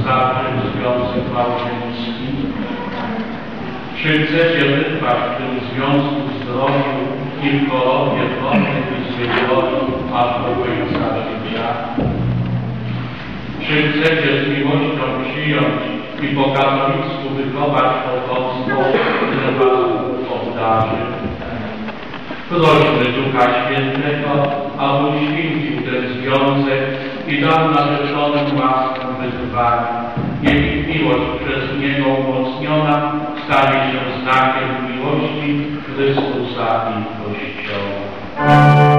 zawrzeć związek małżeński? Czy chcecie wytrwać w tym związku zdrowiu kilkoro wiernych i zwyciężonych aż do końca życia? Czy chcecie z miłością przyjąć i po katolicku wychować potomstwo, które was obdarzy? Prośmy Ducha Świętego, aby uświęcił ten związek i dał narzeczonym łaskę wytrwania. Niech ich miłość przez Niego umocniona stanie się znakiem miłości Chrystusa i Kościoła.